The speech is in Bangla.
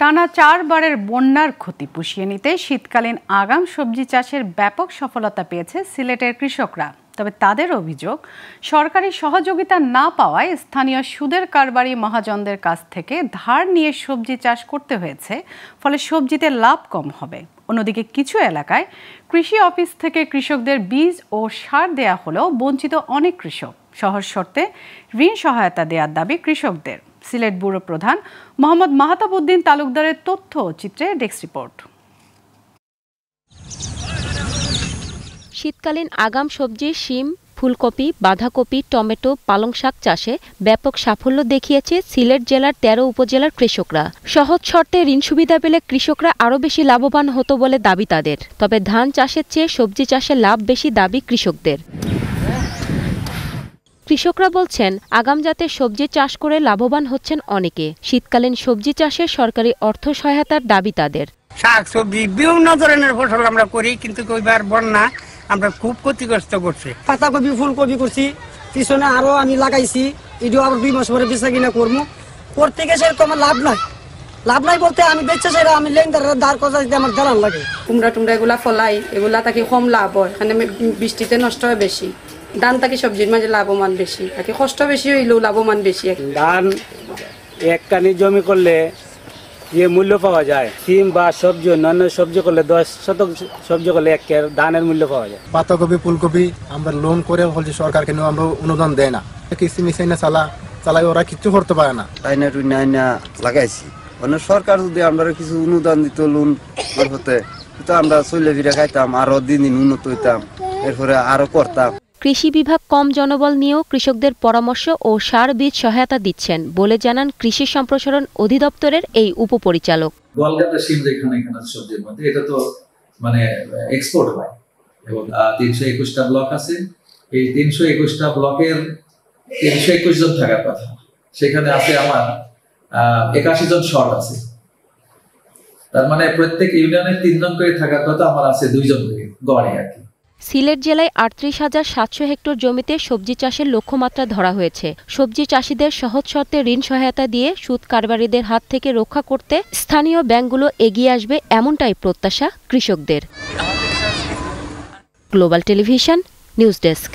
টানা 4 বারের বন্যার ক্ষতি পুষিয়ে নিতে শীতকালীন আগাম সবজি চাষের ব্যাপক সফলতা পেয়েছে সিলেটের কৃষকরা। তবে তাদের অভিযোগ, সরকারি সহযোগিতা না পাওয়ায় স্থানীয় সুদের কারবারি মহাজনদের কাছ থেকে ধার নিয়ে সবজি চাষ করতে হয়েছে, ফলে সবজিতে লাভ কম হবে। অন্যদিকে কিছু এলাকায় কৃষি অফিস থেকে কৃষকদের বীজ ও সার দেয়া হলেও বঞ্চিত অনেক কৃষক। সহজ শর্তে ঋণ সহায়তা দেওয়ার দাবি কৃষকদের। সিলেট ব্যুরো প্রধান মোহাম্মদ মাহতাব উদ্দিন তালুকদারের তথ্য চিত্রে ডেস্ক রিপোর্ট। শীতকালীন আগাম সবজি শিম, ফুলকপি, বাঁধাকপি, টমেটো, পালং শাক চাষে ব্যাপক সাফল্য দেখিয়েছে সিলেট জেলার 13 উপজেলার কৃষকরা। সহজ শর্তে ঋণ সুবিধা পেলে কৃষকরা আরও বেশি লাভবান হতো বলে দাবি তাদের। তবে ধান চাষের চেয়ে সবজি চাষে লাভ বেশি দাবি কৃষকদের। কৃষকরা বলছেন, আগাম জাতের সবজি চাষ করে লাভবান হচ্ছেন অনেকে। শীতকালীন সবজি চাষে সরকারি অর্থ সহায়তার দাবি তাদের। শাক সবজি বিভিন্ন ধরনের ফসল আমরা করি, কিন্তু কইবার বন্যা আমরা খুব ক্ষতিগ্রস্ত করছে। পাতাকপি, ফুলকপি করছি, পিছনে আরো আমি লাগাইছি, এটাও আবার 2 মাস পরে বেচা কিনা করবো। করতে গেছে তো আমার লাভ নাই বলতে আমি বেচছে সেটা আমি ধার কথা দিতে আমার দালান লাগে। কুমড়া টুমড়া এগুলা ফলাই, এগুলা তাকে কম লাভ হয়, এখানে বৃষ্টিতে নষ্ট হয় বেশি। ধান তাকে সবজির মাঝে লাভবান বেশি, তাকে কষ্ট বেশি হইলেও লাভবান বেশি। ধান এক কানি জমি করলে যে মূল্য পাওয়া যায়, সিম বা সবজি অন্যান্য সবজি করলে 10 শতক সবজি করলে 1 কের ধানের মূল্য পাওয়া যায়। পাতাকপি, ফুলকপি আমরা লোন করে বলছি সরকার কেন আমরা অনুদান দেয় না, কিস্তি মিশাই না চালাই ওরা কিছু করতে পারে না। আইনা লাগাইছি, মানে সরকার যদি আমরা কিছু অনুদান দিত লোন হতে, তো আমরা চলে ফিরে খাইতাম, আরো দিন উন্নত হইতাম, এরপরে আরো করতাম। কৃষি বিভাগ কম জনবল নিয়েও কৃষকদের পরামর্শ ও সার বীজ সহায়তা দিচ্ছেন বলে জানান কৃষি সম্প্রসারণ অধিদপ্তরের এই উপপরিচালক। গোয়ালঘাটা শিম যেখানে সবজির মধ্যে, এটা তো মানে এক্সপোর্ট হয় এবং 321টা ব্লক আছে। এই 321টা ব্লকের 321 জন থাকার কথা, সেখানে আছে আমার 81 জন শর্ট আছে। তার মানে প্রত্যেক ইউনিয়নে 3 জন করে থাকার কথা, আমার আছে 2 জন করে গড়ে আর কি। সিলেট জেলায় 38,700 হেক্টর জমিতে সবজি চাষের লক্ষ্যমাত্রা ধরা হয়েছে। সবজি চাষিদের সহজ শর্তে ঋণ সহায়তা দিয়ে সুদ কারবারিদের হাত থেকে রক্ষা করতে স্থানীয় ব্যাংকগুলো এগিয়ে আসবে, এমনটাই প্রত্যাশা কৃষকদের। Global television news desk.